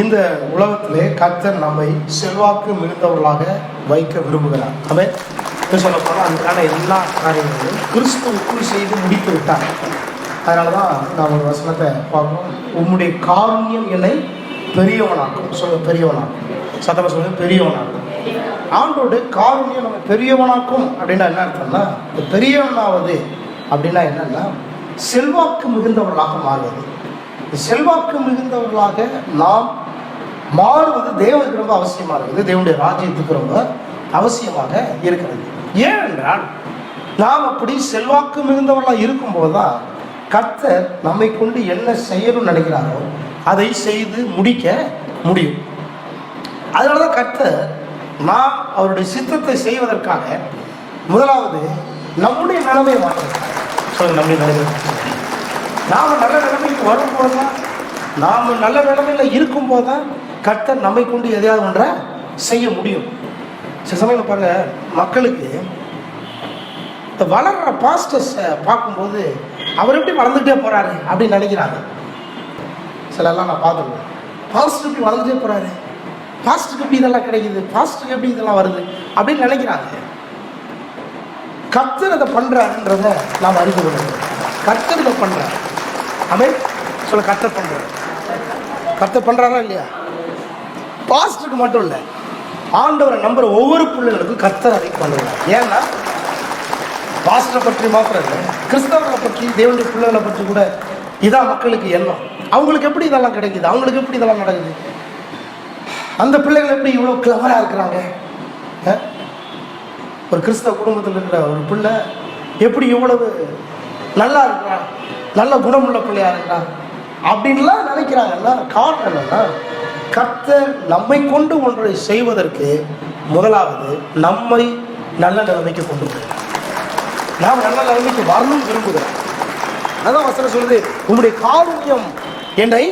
இந்த உலகத்திலே கர்த்தர் நம்மை செல்வாக்கு மிகுந்தவர்களாக வைக்க விரும்புகிறார். அவன் சொல்ல போனால் அதுக்கான எல்லா காரியங்களையும் கிறிஸ்துவுக்குள் செய்து முடித்து விட்டார். அதனால தான் நான் ஒரு வசனத்தை பார்க்கணும். உம்முடைய காருண்யம் என்னை பெரியவனாக்கும். சொல்ல பெரியவனாக்கும். சத்தமாக சொல்லுங்க, பெரியவனாக்கும். ஆண்டோட காருண்யம் நம்ம பெரியவனாக்கும் அப்படின்னா என்ன அர்த்தம்னா, இந்த பெரியவனாவது அப்படின்னா என்னன்னா செல்வாக்கு மிகுந்தவர்களாக மாறுவது. செல்வாக்கு மிகுந்தவர்களாக நாம் மாறுவது தேவனுக்கு ரொம்ப அவசியமாக இருக்குது. தேவனுடைய ராஜ்யத்துக்கு ரொம்ப அவசியமாக இருக்கிறது. ஏனென்றால் நாம் அப்படி செல்வாக்கு மிகுந்தவர்களாக இருக்கும்போது தான் கர்த்தர் நம்மை கொண்டு என்ன செய்யணும்னு நினைக்கிறாரோ அதை செய்து முடிக்க முடியும். அதனால தான் கர்த்தர் நாம் அவருடைய சித்தத்தை செய்வதற்காக முதலாவது நம்முடைய நிலைமையை மாற்றுகிறார். நம்முடைய நிலைமை நாம் நல்ல நிலைமைக்கு வரும்போது தான், நாம் நல்ல நிலைமையில் இருக்கும்போது தான் கர்த்தர் நம்மை கொண்டு எதையாவது ஒன்றை செய்ய முடியும். சில சமயம் பாருங்க, மக்களுக்கு இந்த வளர்கிற பாஸ்டர்ஸை பார்க்கும்போது அவர் எப்படி வளர்ந்துகிட்டே போகிறாரு அப்படின்னு நினைக்கிறாங்க. சிலெல்லாம் நான் பார்த்துருவேன், பாஸ்டர் எப்படி வளர்ந்துட்டே போகிறாரு, பாஸ்டருக்கு எப்படி இதெல்லாம் கிடைக்குது, பாஸ்டருக்கு எப்படி இதெல்லாம் வருது அப்படின்னு நினைக்கிறாங்க. கர்த்தர் அதை பண்ணுறாருன்றதை நாம் அறிந்து கொள்ளணும். கர்த்தர் இதை பண்ணுறாரு. அவன் சொல்ல கர்த்தர் பண்ணுறாரு. கர்த்தர் பண்ணுறாரா இல்லையா? பாஸ்டருக்கு மட்டும் இல்லை, ஆண்டவரை நம்புற ஒவ்வொரு பிள்ளைகளுக்கும் கர்த்தர் அதை பண்ணுறார். ஏன்னா பாஸ்டரை பற்றி மாத்திரம் இல்லை, கிறிஸ்தவர்களை பற்றி, தேவனுடைய பிள்ளைகளை பற்றி கூட இதான் மக்களுக்கு எண்ணம். அவங்களுக்கு எப்படி இதெல்லாம் கிடைக்குது, அவங்களுக்கு எப்படி இதெல்லாம் நடக்குது, அந்த பிள்ளைகள் எப்படி இவ்வளோ கிளவராக இருக்கிறாங்க, ஒரு கிறிஸ்தவ குடும்பத்தில் இருக்கிற ஒரு பிள்ளை எப்படி இவ்வளவு நல்லா இருக்கிறான், நல்ல குணமுள்ள பிள்ளையா இருக்கிறான் அப்படின்லாம் நினைக்கிறாங்கன்னா காரணம் என்னன்னா, கர்த்தர் நம்மை கொண்டு ஒன்றை செய்வதற்கு முதலாவது நம்மை நல்ல நிலைமைக்கு கொண்டு போய் நாம் நல்ல நிலைமைக்கு வரணும்னு விரும்புகிறோம். அதான் வசனம் சொல்லுது, உங்களுடைய காருண்யம் என்னை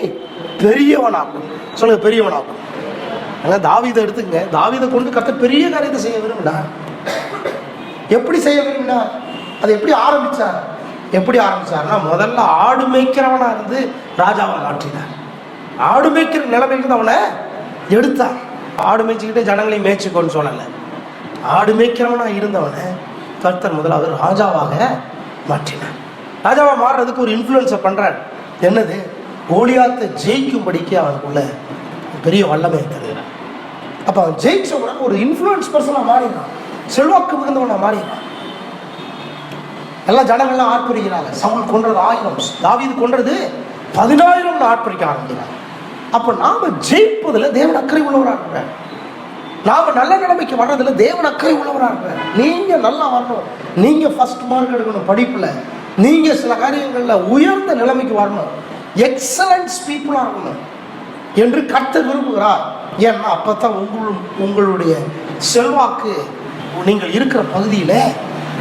பெரியவனாக்கும். சொல்லுங்க, பெரியவனாக்கும். அதான் தாவீதை எடுத்துங்க. தாவீதை கொண்டு கர்த்தர் பெரிய காரியத்தை செய்ய விரும்பினார். எப்படி செய்ய விரும்பினார்? அதை எப்படி ஆரம்பிச்சார்? எப்படி ஆரம்பிச்சார்னா, முதல்ல ஆடு மேய்க்கிறவனா இருந்து ராஜாவை மாற்றினார். ஆடு மேய்க்கிற நிலைமைக்கு அவனை எடுத்தார். ஆடு மேய்ச்சிக்கிட்டே ஜனங்களையும் மேய்ச்சிக்கோன்னு சொல்லலை. ஆடு மேய்க்கிறவனா இருந்தவனை கர்த்தர் முதலாவது ராஜாவாக மாற்றினார். ராஜாவாக மாறுறதுக்கு ஒரு இன்ஃப்ளூயன்ஸை பண்ணுறார். என்னது? கோலியாத்தை ஜெயிக்கும்படிக்கு அவனுக்குள்ள பெரிய வல்லமையை தருகிறார். அப்போ அவன் ஜெயிச்ச உடனே ஒரு இன்ஃப்ளூயன்ஸ் பர்சனாக மாறினான், செல்வாக்கு மிகுந்தவனாக மாறினான். எல்லாம் ஜனங்கள்லாம் ஆர்ப்பரிக்கிறாங்க. சவுல் கொன்றது 1000, தாவீது கொன்றது 10,000 ஆர்ப்பரிக்க ஆரம்பிக்கிறாங்க. அப்போ நாம் ஜெயிப்பதில் தேவன் அக்கறை உள்ளவராக இருக்கிறார். நாம் நல்ல நிலைமைக்கு வர்றதில் தேவன் அக்கறை உள்ளவராக இருக்கிறார். நீங்கள் நல்லா வரணும், நீங்கள் ஃபர்ஸ்ட் மார்க் எடுக்கணும் படிப்பில், நீங்கள் சில காரியங்களில் உயர்ந்த நிலைமைக்கு வரணும், எக்ஸலன்ஸ் பீப்புளாக இருக்கணும் என்று கர்த்தர் விரும்புகிறார். ஏன்னா அப்போ தான் உங்களுடைய செல்வாக்கு நீங்கள் இருக்கிற பகுதியில்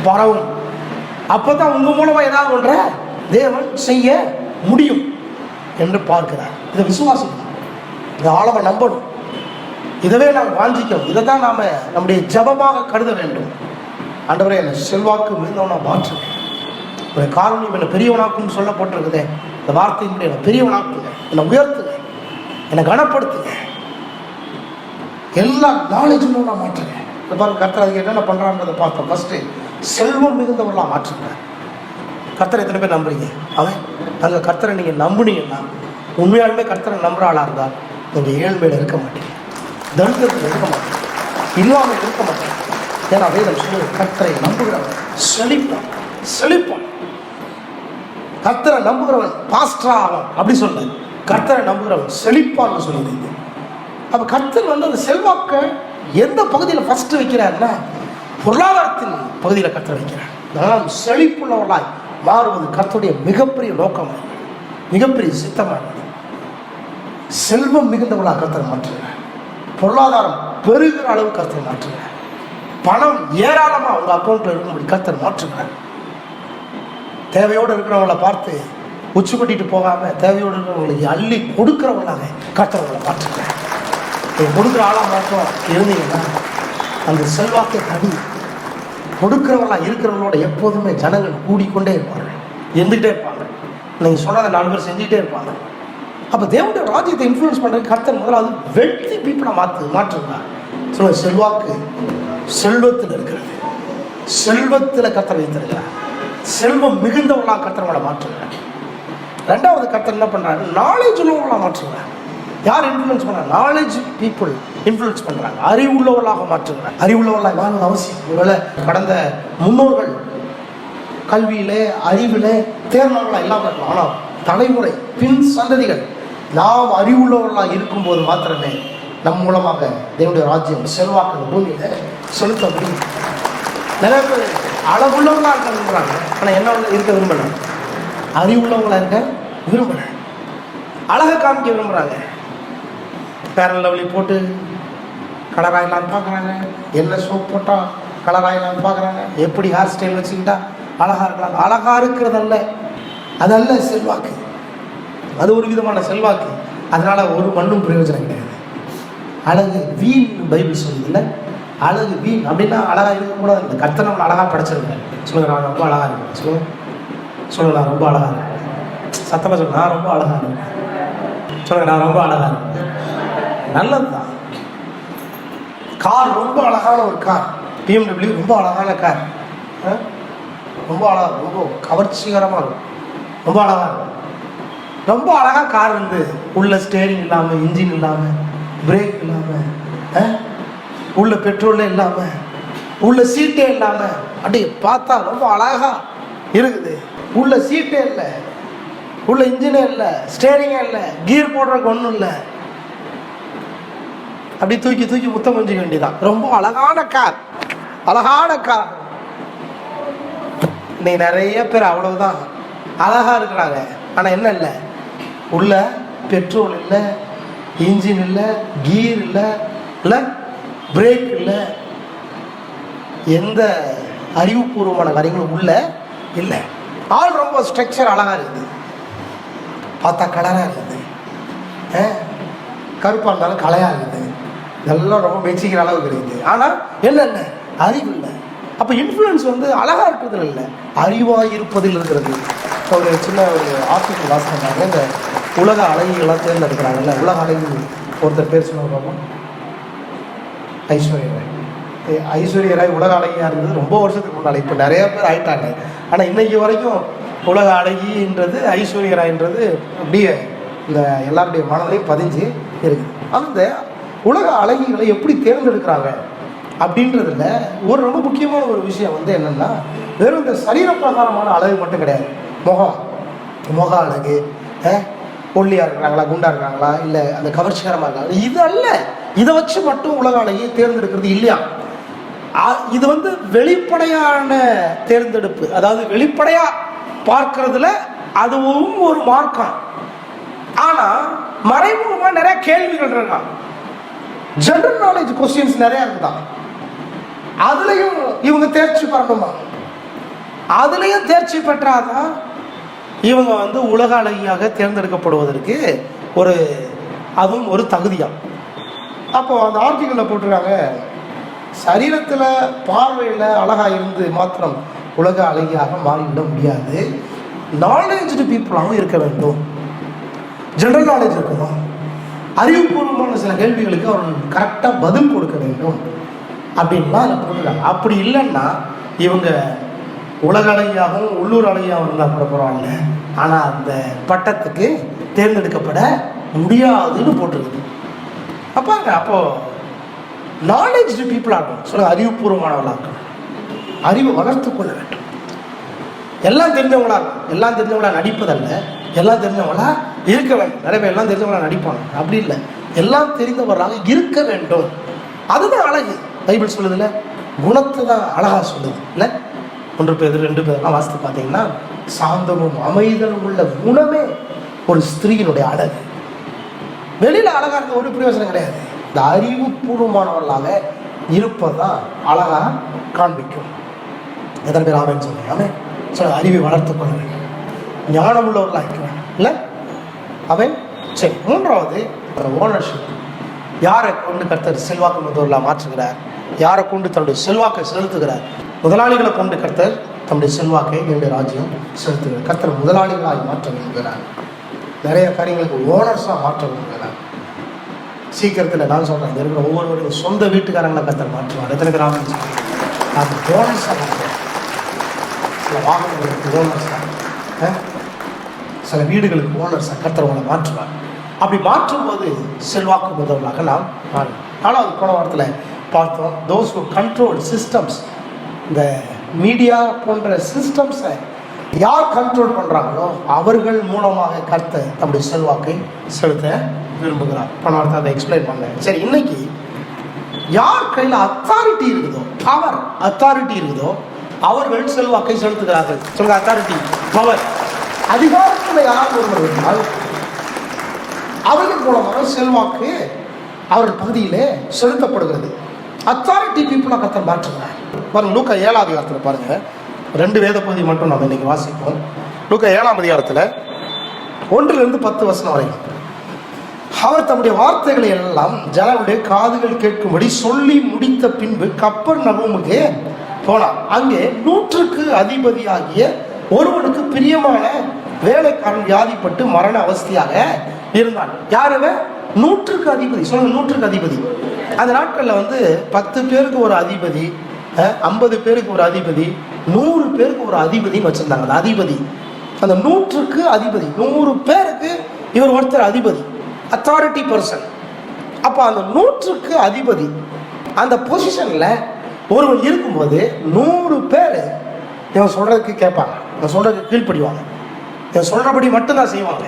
பரவும். அப்போ தான் உங்கள் மூலமாக ஏதாவது ஒன்றை தேவன் செய்ய முடியும் என்று பார்க்கிறார். இதை விசுவாசிக்கணும், இதை ஆழமாக நம்பணும், இதவே நாம் வாஞ்சிக்கணும். இதை தான் நாம் நம்முடைய ஜபமாக கருத வேண்டும். ஆண்டவரே, என்னை செல்வாக்கு மிகுந்தவனா மாற்றுங்க, ஒரு காரணம் என்னை பெரியவனாக்குன்னு சொல்லப்பட்டிருக்குதே, இந்த வார்த்தையின்படி என்னை பெரியவனாக்குங்க, என்னை உயர்த்துங்க, என்னை கனப்படுத்துங்க, எல்லா நாலேஜும் நான் மாற்றுங்க. இதை பாருங்க, கர்த்தர் அதுக்கு என்னென்ன பண்ணுறான்றதை பார்த்தோம். ஃபஸ்ட்டு செல்வம் மிகுந்தவர்களாக மாற்றுங்க. கர்த்தரை எத்தனை பேர் நம்புறீங்க? அவன் அங்கே கர்த்தரை நீங்கள் நம்புனீங்கன்னா, உண்மையாலுமே கர்த்தரை நம்புற ஆளாக இருந்தால் நீங்கள் ஏழ்மையில் இருக்க மாட்டீங்க, தரித்திரத்தில் இருக்க மாட்டீங்க, இல்லாமல் இருக்க மாட்டீங்க. ஏன்னா வேதம் சொல்லி கர்த்தரை நம்புகிறவன் செழிப்பான். செழிப்பான். கர்த்தரை நம்புகிறவன் பாஸ்டரா ஆகும் அப்படி சொல்ல, கர்த்தரை நம்புகிறவன் செழிப்பான்னு சொல்லிடுங்க. அப்போ கர்த்தர் அந்த செல்வாக்க எந்த பகுதியில் ஃபர்ஸ்ட் வைக்கிறாருன்னா, பொருளாதாரத்தின் பகுதியில் கர்த்தர் வைக்கிறார். அதனால் செழிப்புள்ளவர்களாய் மாறுவது கர்த்தருடைய மிகப்பெரிய நோக்கமாக, மிகப்பெரிய சித்தமாக. செல்வம் மிகுந்தவர்களாக கர்த்தர் மாற்றுகிறார். பொருளாதாரம் பெருகிற அளவு கர்த்தர் மாற்றுகிறார். பணம் ஏராளமாக அவங்க அக்கௌண்ட்டில் இருக்கும்படி கர்த்தர் மாற்றுகிறார். தேவையோடு இருக்கிறவங்களை பார்த்து உச்சி கொட்டிட்டு போகாமல் தேவையோடு இருக்கிறவங்களுக்கு அள்ளி கொடுக்குறவங்களாக கர்த்தர்களை மாற்றுகிறார். நீங்கள் கொடுக்குற ஆளாக மாற்றம் இருந்தீங்கன்னா அந்த செல்வாக்கை தனி கொடுக்குறவங்களாக இருக்கிறவங்களோட எப்போதுமே ஜனங்கள் கூடிக்கொண்டே இருப்பாங்க, இருந்துகிட்டே இருப்பாங்க. நீங்கள் சொன்னதை 4 பேர் செஞ்சுக்கிட்டே இருப்பாங்க. அப்போ தேவனுடைய ராஜ்யத்தை இன்ஃப்ளூயன்ஸ் பண்ணுறது கர்த்தர் முதலாவது வெற்றி பீப்புளை மாற்றுகிறார். சொல்ல செல்வாக்கு செல்வத்தில் இருக்கிறது. செல்வத்தில் கர்த்தர் வைத்திருக்கிறார். செல்வம் மிகுந்தவர்களாக கர்த்தர்களை மாற்றுகிறார். ரெண்டாவது கர்த்தர் என்ன பண்ணுறாரு? நாலேஜ் உள்ளவர்களாக மாற்றுகிறார். யார் இன்ஃப்ளூயன்ஸ் பண்ணுறாங்க? நாலேஜ் பீப்புள் இன்ஃப்ளூயன்ஸ் பண்ணுறாங்க. அறிவுள்ளவர்களாக மாற்றுகிறார். அறிவுள்ளவர்களாக வாழ்வது அவசியம். ஒருவேளை கடந்த முன்னோர்கள் கல்வியிலே அறிவிலே தேர்ந்தவர்களாக இல்லாமல் இருக்கலாம். ஆனால் தலைமுறை பின் சந்ததிகள் நாம் அறிவுள்ளவர்களாக இருக்கும்போது மாத்திரமே நம் மூலமாக தேவனுடைய ராஜ்யம் செல்வாக்கு பூமியில செலுத்த முடியும். நிறைய பேர் அளவுள்ளவர்களாக இருக்க விரும்புகிறாங்க. ஆனால் என்ன இருக்க விரும்பல, அறிவுள்ளவங்களாக இருக்க விரும்பல, அழகை காமிக்க விரும்புகிறாங்க. பேரல் லவ்லி போட்டு கலராயிலான்னு பார்க்குறாங்க. என்ன சோப் போட்டால் கலராயிலான்னு பார்க்குறாங்க. எப்படி ஹேர் ஸ்டைல் வச்சுக்கிட்டா அழகாக இருக்கலாம். அழகாக இருக்கிறதல்ல, அதல்ல செல்வாக்கு. அது ஒரு விதமான செல்வாக்கு. அதனால் ஒரு மண்ணும் பிரயோஜனம் கிடையாது. அழகு வீண் பைபிள் சொல்லுதில்ல. அழகு வீண் அப்படின்னா அழகாக இருக்கக்கூடாது. இந்த கர்த்தர் நம்மளை அழகாக படைச்சிருக்கேன். சொல்லுங்க, நான் ரொம்ப அழகாக இருக்கேன். சொல்லுங்க, நான் ரொம்ப அழகாக இருக்கேன். சத்தமாக சொல்லுங்க, நான் ரொம்ப அழகாக இருக்கேன். சொல்லுங்க, நான் ரொம்ப அழகாக இருக்கேன். நல்லது தான். கார் ரொம்ப அழகான ஒரு கார், BMW ரொம்ப அழகான கார், ரொம்ப அழகாக, ரொம்ப கவர்ச்சிகரமாக இருக்கும், ரொம்ப அழகாக இருக்கும். ரொம்ப அழகாக கார் வந்து உள்ள ஸ்டேரிங் இல்லாமல், இன்ஜின் இல்லாமல், பிரேக் இல்லாமல், உள்ள பெட்ரோலே இல்லாமல், உள்ள சீட்டே இல்லாமல், அப்படியே பார்த்தா ரொம்ப அழகாக இருக்குது. உள்ள சீட்டே இல்லை, உள்ள இன்ஜினே இல்லை, ஸ்டேரிங்கே இல்லை, கீர் போடுறதுக்கு ஒன்றும் இல்லை. அப்படி தூக்கி தூக்கி முத்தம் கொஞ்சிக்க வேண்டியதான். ரொம்ப அழகான கார், அழகான கார். இன்னைக்கு நிறைய பேர் அவ்வளவுதான் அழகா இருக்கிறாங்க. ஆனால் என்ன இல்லை, உள்ள பெட்ரோல் இல்லை, இன்ஜின் இல்லை, கீர் இல்லை, இல்லை பிரேக் இல்லை, எந்த அறிவுபூர்வமான காரியங்களும் உள்ள இல்லை. ஆள் ரொம்ப ஸ்ட்ரக்சர் அழகாக இருக்குது, பார்த்தா கலராக இருக்குது, கருப்பாக இருந்தாலும் கலையாக இருக்குது, இதெல்லாம் ரொம்ப மெச்சிக்கிற அளவுக்கு இருக்குது. ஆனால் என்னென்ன அறிவு இல்லை. அப்போ இன்ஃப்ளூயன்ஸ் வந்து அழகாக இருக்கிறதுல இல்லை, அறிவாக இருப்பதில் இருக்கிறது. ஒரு சின்ன ஒரு ஆர்டிக்கல் வாசிக்கிறாங்க. இந்த உலக அழகிகளாக தேர்ந்தெடுக்கிறாங்கல்ல, உலக அழகி ஒருத்தர் பேர் சொல்லுவாங்க, ஐஸ்வர்யா ராய். ஐஸ்வர்யா ராய் உலக அழகியாக இருந்தது ரொம்ப வருஷத்துக்கு முன்னால். இப்போ நிறைய பேர் ஆயிட்டாங்க. ஆனால் இன்னைக்கு வரைக்கும் உலக அழகின்றது, ஐஸ்வர்யா ராய்ன்றது அப்படியே இந்த எல்லாருடைய மனதிலையும் பதிஞ்சு இருக்குது. அந்த உலக அழகிகளை எப்படி தேர்ந்தெடுக்கிறாங்க அப்படின்றதுல ஒரு ரொம்ப முக்கியமான ஒரு விஷயம் வந்து என்னென்னா, வெறும் இந்த சரீர பிரகாரமான அழகு மட்டும் கிடையாது. முக அழகு, ஒல்லியாக இருக்கிறாங்களா, குண்டாக இருக்கிறாங்களா, இல்லை அந்த கவர்ச்சிகரமாக இருக்காங்க, இது அல்ல. இதை வச்சு மட்டும் உலக அழகியை தேர்ந்தெடுக்கிறது இல்லையா. இது வந்து வெளிப்படையான தேர்ந்தெடுப்பு. அதாவது வெளிப்படையாக பார்க்கறதுல அதுவும் ஒரு மார்க்கம். ஆனால் மறைமுகமாக நிறைய கேள்விகள் இருக்கான். ஜெனரல் நாலேஜ் கொஸ்டின்ஸ் நிறைய இருக்குதான். அதுலேயும் இவங்க தேர்ச்சி பெறணுமா? அதுலேயும் தேர்ச்சி பெற்றாதான் இவங்க வந்து உலக அழகியாக தேர்ந்தெடுக்கப்படுவதற்கு அதுவும் ஒரு தகுதியாக. அப்போ அந்த ஆர்டிக்கலில் போட்டிருக்காங்க, சரீரத்தில் பார்வையில் அழகாக இருந்து மாத்திரம் உலக அழகியாக மாறிவிட முடியாது. நாலேஜ்டு பீப்புளாகவும் இருக்க வேண்டும், ஜெனரல் நாலேஜ் இருக்கணும், அறிவுபூர்வமான சில கேள்விகளுக்கு அவர்கள் கரெக்டாக பதில் கொடுக்க வேண்டும் அப்படின்லாம் அதில் போட்டுருக்காங்க. அப்படி இல்லைன்னா இவங்க உலக அழகியாகவும் உள்ளூர் அழகியாகவும் இருந்தால் கூட பரவாயில்ல, ஆனால் அந்த பட்டத்துக்கு தேர்ந்தெடுக்கப்பட முடியாதுன்னு போட்டிருக்குது. அப்போது நாலேஜ்டு பீப்புளாக இருக்கணும். சொல்லுங்கள், அறிவுபூர்வமானவர்களாக இருக்கணும், அறிவை வளர்த்து கொள்ள வேண்டும். எல்லாம் தெரிஞ்சவங்களா இருக்கும். எல்லாம் தெரிஞ்சவங்களா நடிப்பதல்ல, எல்லாம் தெரிஞ்சவங்களா இருக்க வேண்டும். நிறைய பேர் எல்லாம் தெரிஞ்சவங்களா நடிப்பாங்க, அப்படி இல்லை, எல்லாம் தெரிந்தவர்களாக இருக்க வேண்டும். அதுதான் அழகு. பைபிள் சொல்லுதுல, குணத்தை தான் அழகாக சொல்லுது இல்லை. 1 பேர் 2 பேர்லாம் வாசித்து பார்த்தீங்கன்னா, சாந்தமும் அமைதலும் உள்ள குணமே ஒரு ஸ்திரீயினுடைய அழகு. வெளியில் அழகாக இருக்க ஒரு பிரயோஜனம் கிடையாது. இந்த அறிவுபூர்வமானவர்களாக இருப்பதான் அழகாக காண்பிக்கும். எத்தனை பேர் ஆமைன்னு சொல்லுங்க? ஆமே. சொல்ல, அறிவை வளர்த்து கொள்ள வேண்டும், ஞானம் உள்ளவர்களாக இருக்க வேண்டும் இல்லை அவன். சரி, மூன்றாவது ஓனர்ஷிப். யாரை கொண்டு கர்த்தர் செல்வாக்கு மிகுந்தவர்களாக மாற்றுகிறார், யாரை கொண்டு தன்னுடைய செல்வாக்கை செலுத்துகிறார். முதலாளிகளை கொண்டு கர்த்தர் தன்னுடைய செல்வாக்கை என்னுடைய ராஜ்யம் செலுத்துகிறார். கர்த்தர் முதலாளிகளாக மாற்ற விரும்புகிறார். நிறைய காரியங்களுக்கு ஓனர்ஸாக மாற்ற விரும்புகிறார். சீக்கிரத்தில் நான் சொல்கிறேன், இங்கே இருக்கிற ஒவ்வொருவரையும் சொந்த வீட்டுக்காரங்களை கத்தர் மாற்றுவார். எத்தனை கிராமம் அது ஓனர்ஸாக மாற்றுவார். சில வாகனங்களுக்கு ஓனர்ஸாக, சில வீடுகளுக்கு ஓனர்ஸாக கத்தர் மாற்றுவார். அப்படி மாற்றும்போது செல்வாக்கு முதல்வர்களாக நாம் மாறும். ஆனால் அது போன வாரத்தில் பார்த்தோம், தோஸ் ஹூ கண்ட்ரோல் சிஸ்டம்ஸ், இந்த மீடியா போன்ற சிஸ்டம்ஸை யார் கண்ட்ரோல் பண்ணுறாங்களோ அவர்கள் மூலமாக கர்த்தர் நம்முடைய செல்வாக்கை செலுத்த விரும்புகிறார். போன வாரத்தை அதை எக்ஸ்பிளைன் பண்ணேன். சரி, இன்னைக்கு யார் கையில் அத்தாரிட்டி இருக்குதோ, பவர் அத்தாரிட்டி இருக்குதோ அவர்கள் செல்வாக்கை செலுத்துகிறார்கள். சொல்லுங்க, அத்தாரிட்டி, பவர், அதிகாரத்தில் யார் ஒருவர் இருந்தால் அவர்கள் மூலமாக செல்வாக்கு அவர்கள் பகுதியிலே செலுத்தப்படுகிறது. அத்தாரிட்டி பீப்புளாக கர்த்தர் மாற்றுகிறார். பாருங்க, லூக்கா 7ஆம் அதிகாரத்தில் பாருங்க, 2 வேத பகுதி மட்டும் நம்ம இன்னைக்கு வாசிப்போம். லூக்கா 7ஆம் அதிகாரத்தில் 1-10 வசனம் வரை அவர் தம்முடைய வார்த்தைகளை எல்லாம் ஜனங்களுடைய காதுகள் கேட்கும்படி சொல்லி முடித்த பின்பு கப்பர்நகூமுக்கு போனார். அங்கே 100க்கு அதிபதியாகிய ஒருவனுக்கு பிரியமான வேலைக்காரன் வியாதிப்பட்டு மரண அவஸ்தையாக இருந்தான். யாருவ? 100க்கு அதிபதி. சொல்லுங்க, 100க்கு அதிபதி. அந்த நாட்களில் 10 பேருக்கு ஒரு அதிபதி, 50 பேருக்கு ஒரு அதிபதி, 100 பேருக்கு ஒரு அதிபதினு வச்சிருந்தாங்க. அந்த அதிபதி, அந்த 100க்கு அதிபதி, 100 பேருக்கு இவர் ஒருத்தர் அதிபதி, அத்தாரிட்டி பர்சன். அப்போ அந்த 100க்கு அதிபதி அந்த பொசிஷனில் ஒருவன் இருக்கும்போது 100 பேர் இவன் சொல்கிறதுக்கு கேட்பாங்க, இவன் சொல்கிறதுக்கு கீழ்ப்படிவாங்க, இவன் சொல்கிறபடி மட்டும்தான் செய்வாங்க.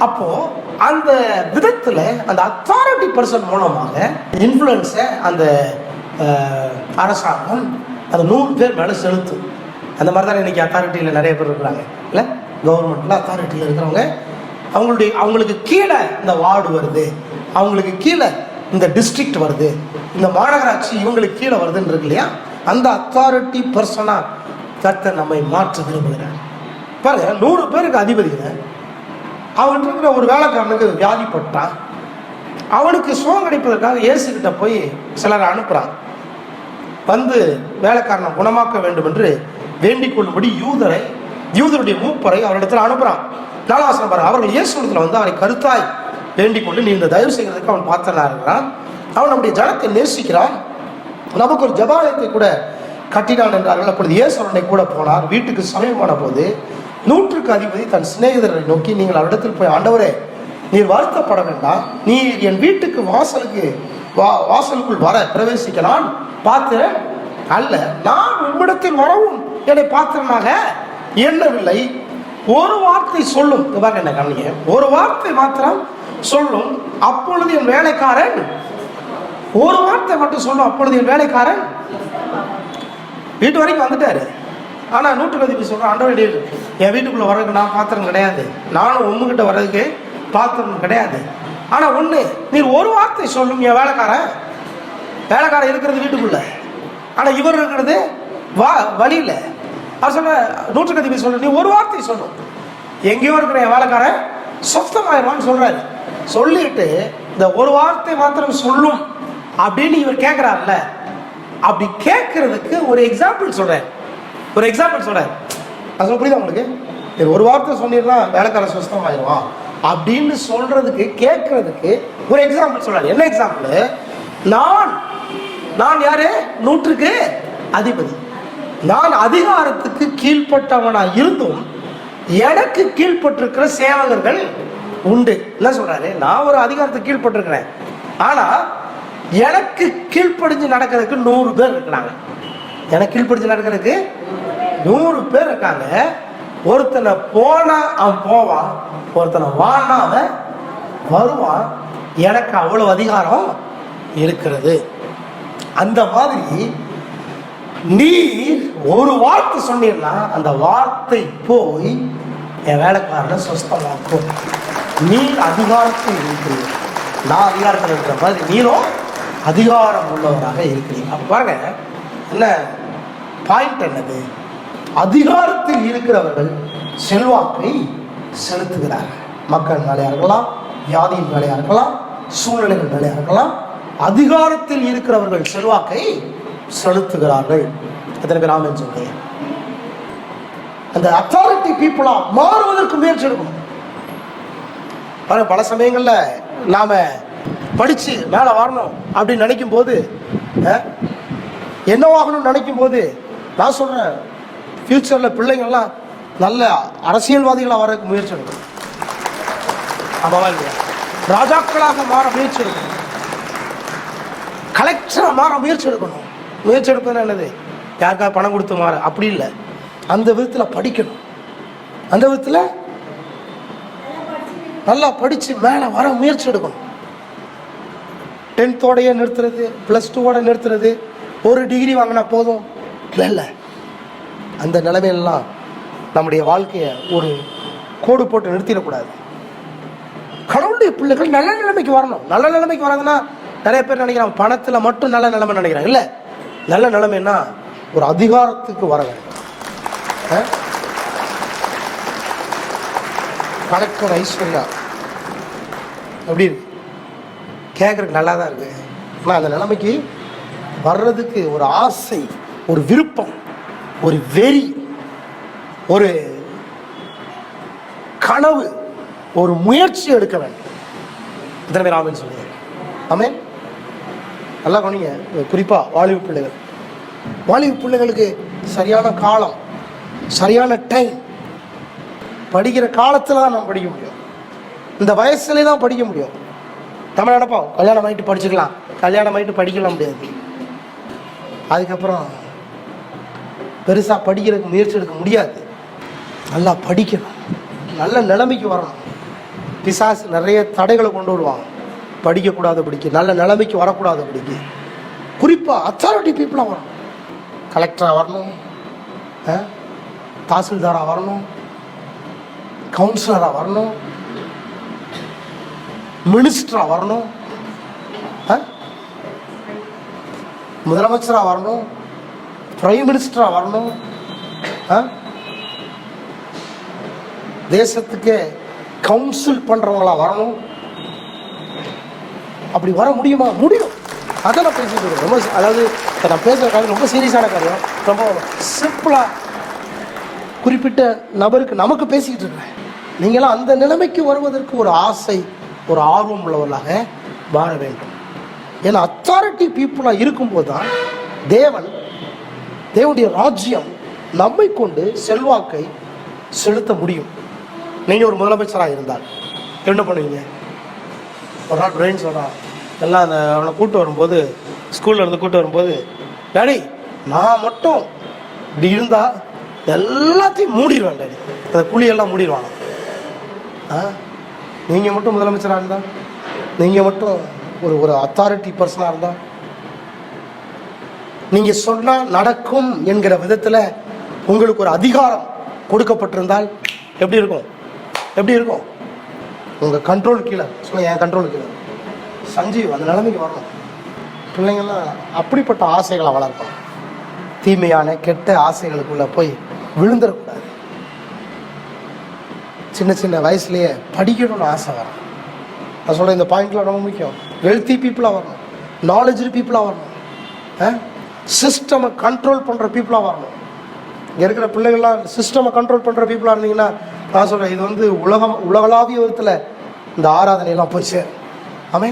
அப்போது அந்த விதத்தில் அந்த அத்தாரிட்டி பர்சன் மூலமாக இன்ஃப்ளூயன்ஸை அந்த அரசாங்கம் அந்த 100 பேர் மேலே செலுத்தும். அந்த மாதிரி தான் இன்றைக்கி அத்தாரிட்டியில் நிறைய பேர் இருக்கிறாங்க இல்லை, கவர்மெண்ட்டில் அத்தாரிட்டியில் இருக்கிறவங்க அவங்களுக்கு கீழே இந்த வார்டு வருது, அவங்களுக்கு கீழே இந்த டிஸ்ட்ரிக்ட் வருது, இந்த மாநகராட்சி இவங்களுக்கு கீழே வருதுன்னு இருக்கு இல்லையா, அந்த அத்தாரிட்டி பர்சனாக கர்த்தர் நம்மை மாற்ற விரும்புகிறார். பாருங்க, 100 பேருக்கு அதிபதிங்க. அவன்கிட்ட இருக்கிற ஒரு வேலைக்காரனுக்கு வியாதிப்பட்டான். அவனுக்கு சுகம் கிடைப்பதற்காக இயேசுகிட்ட போய் சிலரை அனுப்புகிறான். வேலைக்காரனை குணமாக்க வேண்டும் என்று வேண்டிக் கொள்ளும்படி யூதருடைய மூப்பரை அவரிடத்தில் அனுப்புகிறான். 4ஆம் வசனம் பாருங்க, அவர்கள் இயேசுவிடத்தில் அவரை கருத்தாய் வேண்டிக் கொண்டு, நீ இந்த தயவு செய்கிறதுக்கு அவன் பாத்திரனா இருக்கிறான், அவன் நம்முடைய ஜனத்தை நேசிக்கிறான், நமக்கு ஒரு ஜபாலயத்தை கூட கட்டினான் என்றார்கள். அப்பொழுது இயேசு அவனை கூட போனார். வீட்டுக்கு சமயமான போது 100க்கு அதிபதி தன் சிநேகிதரை நோக்கி, நீங்கள் அவரிடத்தில் போய், ஆண்டவரே, நீர் வருத்தப்பட வேண்டாம், நீ என் வீட்டுக்கு வாசலுக்குள் வர பிரவேசிக்க நான் பாத்திரன் அல்ல, நான் உம்மிடத்தில் வரவும் என்னை பாத்திரனாக எண்ணவில்லை, ஒரு வார்த்தை சொல்லும். என்ன கவனிங்க, ஒரு வார்த்தை மாத்திரம் சொல்லும், அப்பொழுது என் வேலைக்காரன், ஒரு வார்த்தை மட்டும் சொல்லும், அப்பொழுது என் வேலைக்காரன் வீட்டு வரைக்கும் வந்துட்டாரு. ஆனால் 100க்கு அதிபதி சொல்கிறேன், ஆண்டவரே, என் வீட்டுக்குள்ளே வர்றதுக்கு நான் பாத்திரம் கிடையாது, நானும் உங்ககிட்ட வர்றதுக்கு பாத்திரம் கிடையாது. ஆனால் ஒன்று, நீர் ஒரு வார்த்தை சொல்லும், என் வேலைக்காரன் இருக்கிறது வீட்டுக்குள்ள, ஆனால் இவர் இருக்கிறது வழியில். அவர் சொல்ல 100க்கு அதிபதி சொல்ற, நீ ஒரு வார்த்தை சொல்லும், எங்கேயோ இருக்கிற என் வேலைக்காரன் சொத்தமாயிருவான்னு சொல்றாரு. சொல்லிட்டு இந்த ஒரு வார்த்தை மாத்திரம் சொல்லும் அப்படின்னு இவர் கேட்கிறார்ல, அப்படி கேட்கறதுக்கு ஒரு எக்ஸாம்பிள் சொல்றேன். அது சொல்ல புரியுதா உங்களுக்கு? ஒரு வார்த்தை சொன்னீங்கன்னா வேலைக்காரன் சுத்தமாயிருவான் அப்படின்னு சொல்றதுக்கு, கேட்கறதுக்கு ஒரு எக்ஸாம்பிள் சொல்றாரு. என்ன எக்ஸாம்பிள்? நான் யாரு? 100க்கு அதிபதி. நான் அதிகாரத்துக்கு கீழ்பட்டவனா இருந்தும் எனக்கு கீழ்பட்டிருக்கிற சேவகர்கள் உண்டு. என்ன சொல்றாரு? நான் ஒரு அதிகாரத்துக்கு கீழ்பட்டிருக்கிறேன், ஆனா எனக்கு கீழ்ப்படிஞ்சு நடக்கிறதுக்கு 100 பேர் இருக்கிறாங்க. எனக்கு கீழ்ப்படிஞ்சு நடக்கிறதுக்கு 100 பேர் இருக்காங்க. ஒருத்தனை போனா அவன் போவான், ஒருத்தனை வானா அவன் வருவான். எனக்கு அவ்வளவு அதிகாரம் இருக்கிறது. அந்த மாதிரி நீ ஒரு வார்த்தை சொன்னீங்கன்னா அந்த வார்த்தை போய் என் வேலைக்காரனை சுஸ்தமாக்கும். நீ அதிகாரத்தில் இருக்கிறீங்க, நான் அதிகாரத்தில் இருக்கிற மாதிரி நீரும் அதிகாரம் உள்ளவராக இருக்கிறீங்க. அப்ப பாருங்க, என்ன பாயிண்ட் என்னது? அதிகாரத்தில் இருக்கிறவர்கள் செல்வாக்கை செலுத்துகிறார்கள். மக்கள் மேலையா இருக்கலாம், வியாதியின் மேலையா இருக்கலாம், சூழ்நிலைகள் மேலையா இருக்கலாம், அதிகாரத்தில் இருக்கிறவர்கள் செல்வாக்கை செலுத்துகிறார்கள். எத்தனை பேர் ஆமென் சொல்றீங்க? அந்த அத்தாரிட்டி பீப்புளா மாறுவதற்கு முயற்சி எடுக்கணும். பல சமயங்களில் நாம் படித்து மேலே வரணும் அப்படின்னு நினைக்கும் போது, என்னவாகணும்னு நினைக்கும் போது, நான் சொல்கிறேன், ஃப்யூச்சரில் பிள்ளைங்கள்லாம் நல்ல அரசியல்வாதிகளாக வர முயற்சி எடுக்கணும். ஆமாவா இல்லையா? ராஜாக்களாக மாற முயற்சி எடுக்கணும், கலெக்டராக மாற முயற்சி எடுக்கணும். முயற்சி எடுப்பதுன்னா என்னது? யாருக்காக பணம் கொடுத்து மாற அப்படி இல்லை. அந்த விதத்தில் படிக்கணும், அந்த விதத்தில் நல்லா படித்து மேலே வர முயற்சி எடுக்கணும். 10th நிறுத்துறது, +2 நிறுத்துறது, ஒரு டிகிரி வாங்கினா போதும் இல்லை. அந்த நிலைமையெல்லாம் நம்முடைய வாழ்க்கையை ஒரு கோடு போட்டு நிறுத்திடக்கூடாது. கடவுளுடைய பிள்ளைகள் நல்ல நிலைமைக்கு வரணும். நல்ல நிலைமைக்கு வராதுன்னா நிறைய பேர் நினைக்கிறாங்க பணத்தில் மட்டும் நல்ல நிலைமை நினைக்கிறாங்க. இல்லை, நல்ல நிலைமைன்னா ஒரு அதிகாரத்துக்கு வர வேண்டும். கலெக்டர் ஐஸ்வர்யா எப்படி இருக்கு? கேட்குறதுக்கு நல்லா தான் இருக்கு. ஆனால் அந்த நிலைமைக்கு வர்றதுக்கு ஒரு ஆசை, ஒரு விருப்பம், ஒரு வெறி, ஒரு கனவு, ஒரு முயற்சி எடுக்க வேண்டும். இத்தனை பேர் ஆமேன்னு சொல்லுங்க. ஆமேன். நல்லா கொண்டீங்க. குறிப்பாக வாலிப பிள்ளைகள், வாலிப பிள்ளைகளுக்கு சரியான காலம், சரியான டைம். படிக்கிற காலத்தில் தான் நம்ம படிக்க முடியும், இந்த வயசுலேயே தான் படிக்க முடியும். நம்ம நினைப்போம் கல்யாணம் ஆகிட்டு படிச்சுக்கலாம், கல்யாணம் ஆகிட்டு படிக்கலாம் முடியாது. அதுக்கப்புறம் பெருசாக படிக்கிறதுக்கு முயற்சி எடுக்க முடியாது. நல்லா படிக்கணும், நல்ல நிலைமைக்கு வரணும். பிசாசு நிறைய தடைகளை கொண்டு வருவாங்க, படிக்கக்கூடாது படிக்க, நல்ல நிலைமைக்கு வரக்கூடாது படிக்க. குறிப்பாக அத்தாரிட்டி பீப்புளாக வரணும். கலெக்டராக வரணும், தாசில்தாராக வரணும், கவுன்சிலராக வரணும், மினிஸ்டராக வரணும், முதலமைச்சராக வரணும், பிரைம் மினிஸ்டராக வரணும், தேசத்துக்கு கவுன்சில் பண்ணுறவங்களா வரணும். அப்படி வர முடியுமா? முடியும். அதை நான் பேசிட்டு இருக்கேன். ரொம்ப, அதாவது நான் பேசுகிற காரியம் ரொம்ப சீரியஸான காரியம், ரொம்ப சிம்பிளாக குறிப்பிட்ட நபருக்கு நமக்கு பேசிக்கிட்டு இருக்கிறேன். நீங்களாம் அந்த நிலைமைக்கு வருவதற்கு ஒரு ஆசை, ஒரு ஆர்வம் உள்ளவர்களாக மாற வேண்டும். ஏன்னா அத்தாரிட்டி பீப்புளாக இருக்கும்போது தான் தேவனுடைய ராஜ்யம் நம்மை கொண்டு செல்வாக்கை செலுத்த முடியும். நீங்கள் ஒரு முதலமைச்சராக இருந்தால் என்ன பண்ணுவீங்க? ஒரு நாள் பிரெயின் சொல்கிறான், எல்லாம் அந்த அவனை கூப்பிட்டு வரும்போது, ஸ்கூலில் இருந்து கூப்பிட்டு வரும்போது, டாடி நான் மட்டும் இப்படி இருந்தால் எல்லாத்தையும் மூடிடுவேன் டாடி, அந்த குழியெல்லாம் மூடிடுவாங்க. நீங்கள் மட்டும் முதலமைச்சராக இருந்தால், நீங்கள் மட்டும் ஒரு அத்தாரிட்டி பர்சனாக இருந்தால், நீங்கள் சொன்னால் நடக்கும் என்கிற விதத்தில் உங்களுக்கு ஒரு அதிகாரம் கொடுக்கப்பட்டிருந்தால் எப்படி இருக்கும்? எப்படி இருக்கும்? உங்கள் கண்ட்ரோல் கீழே, சொல்லுங்கள் என் கண்ட்ரோல் கீழே சஞ்சீவ் அந்த நிலைமைக்கு வரணும். பிள்ளைங்கள்லாம் அப்படிப்பட்ட ஆசைகளை வளர்க்கணும். தீமையான கெட்ட ஆசைகளுக்குள்ளே போய் விழுந்துடக்கூடாது. சின்ன சின்ன வயசுலேயே படிக்கணும்னு ஆசை வரும். நான் சொல்கிறேன், இந்த பாயிண்ட்லாம் ரொம்ப முக்கியம். வெல்த்தி பீப்புளாக வரணும், நாலேஜ் பீப்புளாக வரணும், சிஸ்டமை கண்ட்ரோல் பண்ணுற பீப்புளாக வரணும். இங்கே இருக்கிற பிள்ளைகள்லாம் சிஸ்டமை கண்ட்ரோல் பண்ணுற பீப்புளாக இருந்தீங்கன்னா, நான் சொல்கிறேன், இது உலகளாவிய விதத்தில் இந்த ஆராதனையெல்லாம் போய் சேரும். ஐ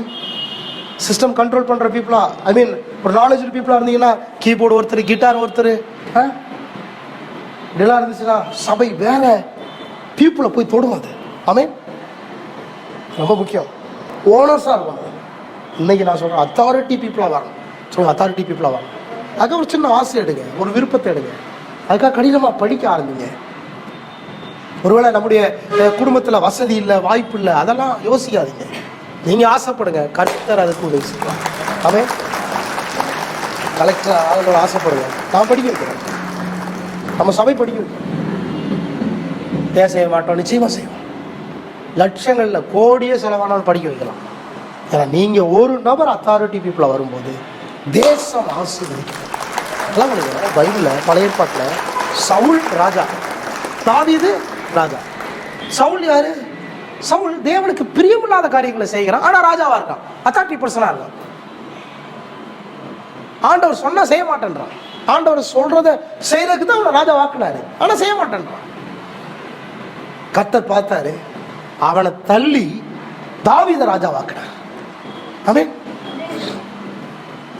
சிஸ்டம் கண்ட்ரோல் பண்ணுற பீப்புளாக, ஒரு நாலேஜ் பீப்புளாக இருந்தீங்கன்னா, கீபோர்டு ஒருத்தர், கிட்டார் ஒருத்தர், இப்படிலாம் இருந்துச்சுன்னா சபை வேற பீப்புளை போய் தொடும். அது ரொம்ப முக்கியம். ஓனர்ஸாக இருக்கணும். இன்னைக்கு நான் சொல்கிறேன், அத்தாரிட்டி பீப்புளாக வரணும். சொல்லுங்கள், அத்தாரிட்டி பீப்புளாக வரணும். அதுக்காக ஒரு சின்ன ஆசை எடுங்க, ஒரு விருப்பத்தை எடுங்க. அதுக்காக கடினமாக படிக்க ஆரம்பிங்க. ஒருவேளை நம்முடைய குடும்பத்தில் வசதி இல்லை, வாய்ப்பு இல்லை, அதெல்லாம் யோசிக்காதீங்க. நீங்கள் ஆசைப்படுங்க, கர்த்தர் அதுக்கு உதவி செய்யலாம். கலெக்டர் ஆளுங்களை ஆசைப்படுங்க. நான் படிக்க வைக்கிறேன், நம்ம சபை படிக்க வைக்கிறோம். ஏன் செய்ய மாட்டோம்? நிச்சயமாக செய்வோம். லட்சங்களில் கோடியே செலவானாலும் படிக்க வைக்கலாம். ஏன்னா நீங்கள் ஒரு நபர் அத்தாரிட்டி பீப்புளாக வரும்போது தேசம் ஆசீர்வதிக்கும். எல்லாம் பண்ணுங்க. பைபிளில் பழைய ஏற்பாட்டில் சவுல் ராஜா, தாவீது ராஜா. சவுல் யாரு? சவுல் தேவனுக்கு பிரியமில்லாத காரியங்களை செய்கிறான், ஆனால் ராஜாவாக இருக்கான், அத்தாரிட்டி பர்சனாக இருக்கான். ஆண்டவர் சொன்னால் செய்ய மாட்டேன்றான். ஆண்டவர் சொல்றத செய்யறதுக்கு தான் அவனை ராஜா வாக்குனாரு, ஆனால் செய்ய மாட்டேன்றான். கர்த்தர் பார்த்தாரு, அவனை தள்ளி தாவீதை ராஜாவாக்குறார். ஆமென்.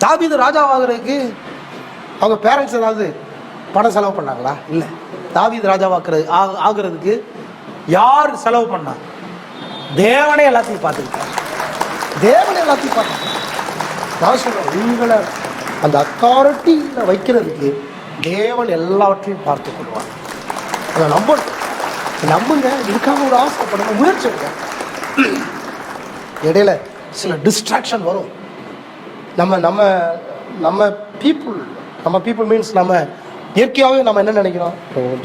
தாவீது ராஜாவாகிறதுக்கு அவங்க பேரண்ட்ஸ் ஏதாவது பணம் செலவு பண்ணாங்களா? இல்லை. தாவீது ராஜாவாக்குறது ஆகிறதுக்கு யார் செலவு பண்ணா? தேவனே எல்லாத்தையும் பார்த்துக்கிட்டார். தேவனே எல்லாத்தையும் பார்த்துக்கிட்டார். நான் சொல்றேன், உங்களை அந்த அத்தாரிட்டியில் வைக்கிறதுக்கு தேவன் எல்லாவற்றையும் பார்த்து கொள்வார். அதை நம்புங்க. இதுக்காக ஒரு ஆசைப்படுங்க, முயற்சி எடுங்க. இடையில சில டிஸ்ட்ராக்ஷன் வரும். நம்ம பீப்புள் மீன்ஸ் நம்ம இயற்கையாகவே நம்ம என்ன நினைக்கிறோம்,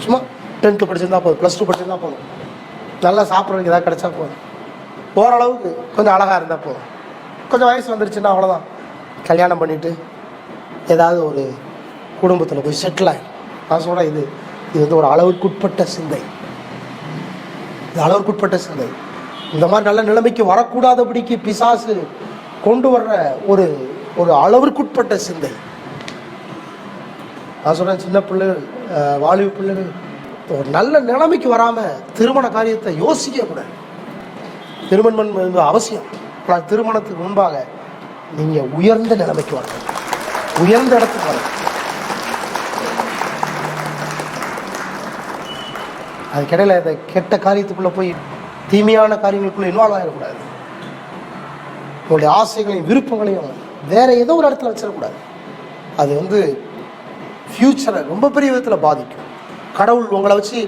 சும்மா 10th படிச்சிருந்தா போதும், +2 படிச்சிருந்தா போதும், நல்லா சாப்பிட்றதுக்கு ஏதாவது கிடைச்சா போதும், ஓரளவுக்கு கொஞ்சம் அழகாக இருந்தால் போதும், கொஞ்சம் வயசு வந்துருச்சுன்னா அவ்வளோதான், கல்யாணம் பண்ணிவிட்டு ஏதாவது ஒரு குடும்பத்தில் போய் செட்டில் ஆகிடும். நான் சொல்கிறேன், இது வந்து ஒரு அளவுக்குட்பட்ட சிந்தை. இது அளவுக்குட்பட்ட சிந்தை. இந்த மாதிரி நல்ல நிலைமைக்கு வரக்கூடாதபடிக்கு பிசாசு கொண்டு வர்ற ஒரு அளவிற்குட்பட்ட சிந்தை. நான் சொல்கிறேன், சின்ன பிள்ளைகள், வாலிப பிள்ளைகள் ஒரு நல்ல நிலைமைக்கு வராமல் திருமண காரியத்தை யோசிக்கக்கூடாது. திருமணம் அவசியம். ஆனால் திருமணத்துக்கு முன்பாக நீங்கள் உயர்ந்த நிலைமைக்கு வரணும், உயர்ந்த இடத்துக்கு வரணும். அதுக்கிடையில் இந்த கெட்ட காரியத்துக்குள்ளே போய் தீமையான காரியங்களுக்குள்ளே இன்வால்வ் ஆகிடக்கூடாது. உங்களுடைய ஆசைகளையும் விருப்பங்களையும் வேற ஏதோ ஒரு இடத்துல வச்சிடக்கூடாது. அது வந்து ஃப்யூச்சரை ரொம்ப பெரிய விதத்தில் பாதிக்கும். கடவுள் உங்களை வச்சு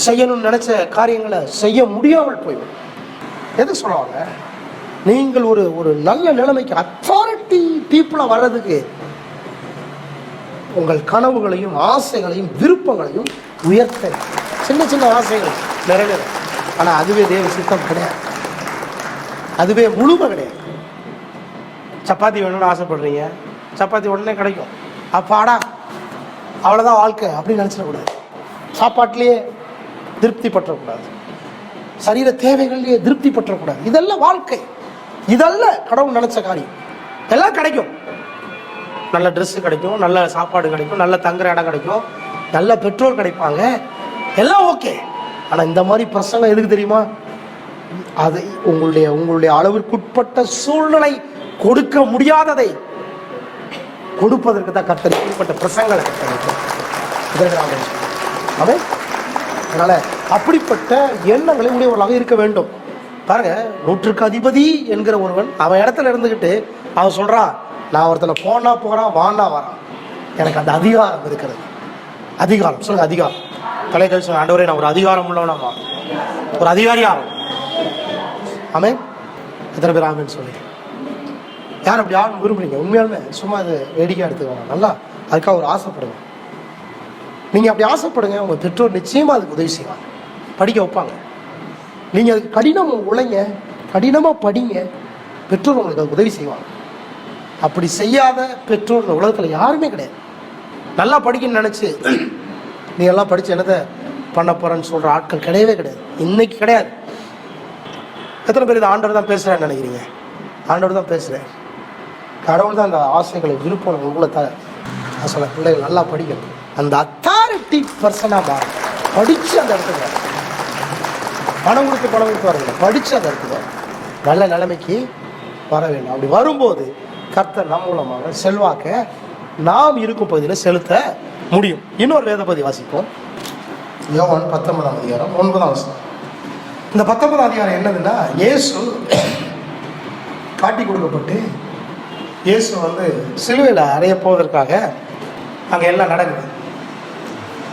செய்யணும்னு நினச்ச காரியங்களை செய்ய முடியாமல் போய்விடும். எது சொல்லுவாங்க, நீங்கள் ஒரு நல்ல நிலைமைக்கு அத்தாரிட்டி பீப்புளாக வர்றதுக்கு உங்கள் கனவுகளையும் ஆசைகளையும் விருப்பங்களையும் உயர்த்த. சின்ன சின்ன ஆசைகள் நிறைவேறும், ஆனால் அதுவே தேவ சித்தம் கிடையாது, அதுவே முழுமை கிடையாது. சப்பாத்தி வேணும்னு ஆசைப்படுறீங்க, சப்பாத்தி உடனே கிடைக்கும், அப்பாடா அவ்வளோதான் வாழ்க்கை அப்படின்னு நினச்சிடக்கூடாது. சாப்பாட்டிலேயே திருப்தி பற்றக்கூடாது, சரீர தேவைகள்லேயே திருப்தி பற்றக்கூடாது. இதெல்லாம் வாழ்க்கை, இதெல்லாம் கடவுள் நினச்ச காரியம். எல்லாம் கிடைக்கும், நல்ல ட்ரெஸ்ஸு கிடைக்கும், நல்ல சாப்பாடு கிடைக்கும், நல்ல தங்குற இடம் கிடைக்கும், நல்ல பெட்ரோல் கிடைப்பாங்க, எல்லாம் ஓகே. ஆனால் இந்த மாதிரி பிரசங்கம் எதுக்கு தெரியுமா? அது உங்களுடைய அளவிற்குட்பட்ட சூழ்நிலை கொடுக்க முடியாததை கொடுப்பதற்கு தான் கர்த்தர் இப்படிப்பட்ட பிரசங்களை கர்த்தர். அதனால அப்படிப்பட்ட எண்ணங்களை உடையவர்களாக இருக்க வேண்டும். பாருங்க, 100க்கு அதிபதி என்கிற ஒருவன் அவன் இடத்துல இருந்துக்கிட்டு அவன் சொல்றான், நான் ஒருத்தனை போனா போறான், வானா வரான், எனக்கு அந்த அதிகாரம் இருக்கிறது. அதிகாரம் சொல்லுங்க, அதிகாரம். தலைக்கழிச்சு ஆண்டவரே, நான் ஒரு அதிகாரம் உள்ளவனா, ஒரு அதிகாரியாகும். ஆமென். எத்தனை பேர் ஆமென்னு சொல்லி? யார் அப்படி யாரும் விரும்புறீங்க? உண்மையாலுமே சும்மா அது வேடிக்கையாக எடுத்துக்கோங்க, நல்லா அதுக்காக ஒரு ஆசைப்படுங்க. நீங்கள் அப்படி ஆசைப்படுங்க, உங்கள் பெற்றோர் நிச்சயமாக அதுக்கு உதவி செய்வாங்க, படிக்க வைப்பாங்க. நீங்கள் அதுக்கு கடினமாக உழைங்க, கடினமாக படிங்க, பெற்றோர் உங்களுக்கு அதுக்கு உதவி செய்வாங்க. அப்படி செய்யாத பெற்றோர் இந்த உலகத்தில் யாருமே கிடையாது. நல்லா படிக்கணும்னு நினச்சி நீ எல்லாம் படித்து என்னதை பண்ண போகிறேன்னு சொல்கிற ஆட்கள் கிடையவே கிடையாது, இன்னைக்கு கிடையாது. எத்தனை பேர் இது ஆண்டவர் தான் பேசுகிறேன்னு நினைக்கிறீங்க? ஆண்டவர் தான் பேசுகிறேன். கடவுள் தான் அந்த ஆசைகளை விருப்பம் உங்களை சொல்ல. பிள்ளைகள் நல்லா படிக்கணும், அந்த அத்தாரிட்டி பர்சனாக மாறும். படித்து அந்த இடத்துக்கு பணம் கொடுத்து வரவில்லை, படித்து அந்த இடத்துக்கு நல்ல நிலைமைக்கு வர வேண்டும். அப்படி வரும்போது கர்த்தர் நம் மூலமாக செல்வாக்க நாம் இருக்கும் பகுதியில் செலுத்த முடியும். இன்னொரு வேத பகுதி வாசிப்போம். யோவான் 19ஆம் அதிகாரம் 9ஆம் வசனம். இந்த 19ஆம் அதிகாரம் என்னதுன்னா, இயேசு காட்டி கொடுக்கப்பட்டு இயேசு வந்து சிலுவையில் அறைய போவதற்காக அங்கே எல்லாம் நடக்குது.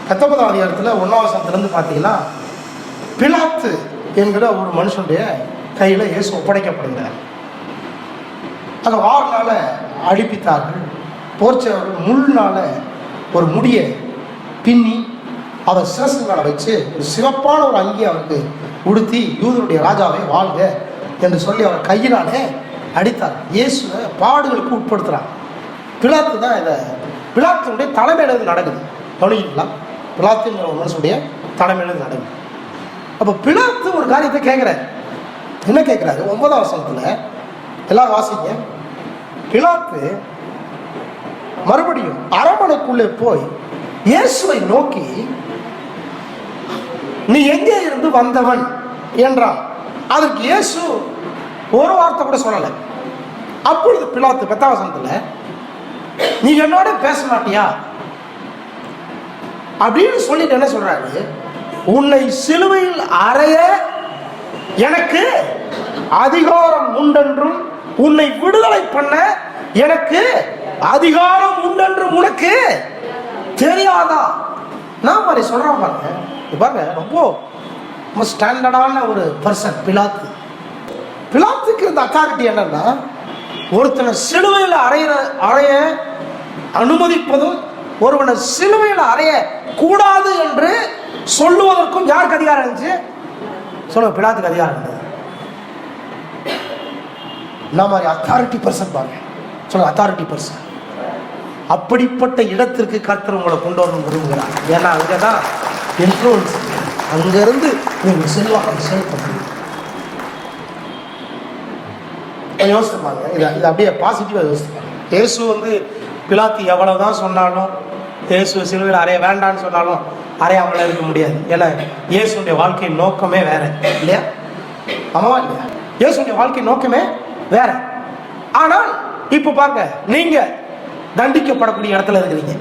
19ஆம் அதிகாரத்தில் 1ஆம் வசனத்துலேருந்து பார்த்தீங்கன்னா, பிலாத்து என்கிற ஒரு மனுஷனுடைய கையில் இயேசு ஒப்படைக்கப்படுகிறார். அங்கே வார்னால அடிப்பித்தார்கள், போர்ச்சவர்கள் முள்னால ஒரு முடியை பின்னி அவர் சிரசு மேலே வச்சு ஒரு சிறப்பான ஒரு அங்கி அவருக்கு உடுத்தி, யூதருடைய ராஜாவை வாழ்க என்று சொல்லி அவர் கையினாலே அடித்தார். இயேசுவை பாடுகளுக்கு உட்படுத்துகிறாங்க. பிலாத்து தான் இதை, பிலாத்தினுடைய தலைமையில இது நடக்குது. கவனிங்களா? பிலாத்துங்கிற ஒரு மனுஷனுடைய தலைமையில நடக்குது. அப்போ பிலாத்து ஒரு காரியத்தை கேட்குறாரு. என்ன கேட்குறாரு? 9ஆம் வசனத்தில் எல்லாரும் வாசிங்க. பிலாத்து மறுபடியும் அரண்மனைக்குள்ளே போய் இயேசுவை நோக்கி, நீ எங்கே இருந்து வந்தவன் என்றான். அதற்கு இயேசு ஒரு வார்த்தை கூட சொல்லலை. அப்பொழுது பிலாத்து 10ஆம் வசனத்துல, நீ என்னோட பேச மாட்டியா அப்படின்னு சொல்லிட்டு என்ன சொல்றாரு, உன்னை சிலுவையில் அறைய எனக்கு அதிகாரம் உண்டென்றும் உன்னை விடுதலை பண்ண எனக்கு அதிகாரம் உண்டென்றும் உனக்கு தெரியாதா? நான் மாதிரி சொல்றேன் பாருங்க. பாருங்க, ரொம்ப ஸ்டாண்டர்டான ஒரு பர்சன் பிலாத்து. பிலாத்துக்கு இந்த அத்தாரிட்டி என்னன்னா, ஒருத்தனை சிலுவையில் அறைய அனுமதிப்பதும் ஒருவனை சிலுவையில் அறைய கூடாது என்று சொல்லுவதற்கும் யாருக்கு அதிகாரம் இருந்துச்சு? சொல்லுங்க, பிலாத்துக்கு அதிகாரம் இருந்தது. என்ன மாதிரி அத்தாரிட்டி பர்சன் பாருங்க. சொல்லுங்க, அத்தாரிட்டி பர்சன். அப்படிப்பட்ட இடத்திற்கு கர்த்தர் உங்களை கொண்டு வரணும் விரும்புகிறார். ஏன்னா அங்கதான் இன்ஃப்ளூயன்ஸ், அங்கிருந்து நீங்க செல்வாக்கை செலுத்த முடியும். யோசிப்பாங்க, இதை அப்படியே பாசிட்டிவாக யோசிப்பாங்க. இயேசு வந்து பிலாத்து எவ்வளவுதான் சொன்னாலும், இயேசு சிலுவையில் அறைய வேண்டான்னு சொன்னாலும் அறையாமல் இருக்க முடியாது. ஏன்னா இயேசுடைய வாழ்க்கையின் நோக்கமே வேற இல்லையா? ஆமாவா இல்லையா? இயேசுடைய வாழ்க்கையின் நோக்கமே வேற. ஆனால் இப்ப பாருங்க, நீங்க தண்டிக்கப்படக்கூடிய இடத்துல இருக்கிறீங்க.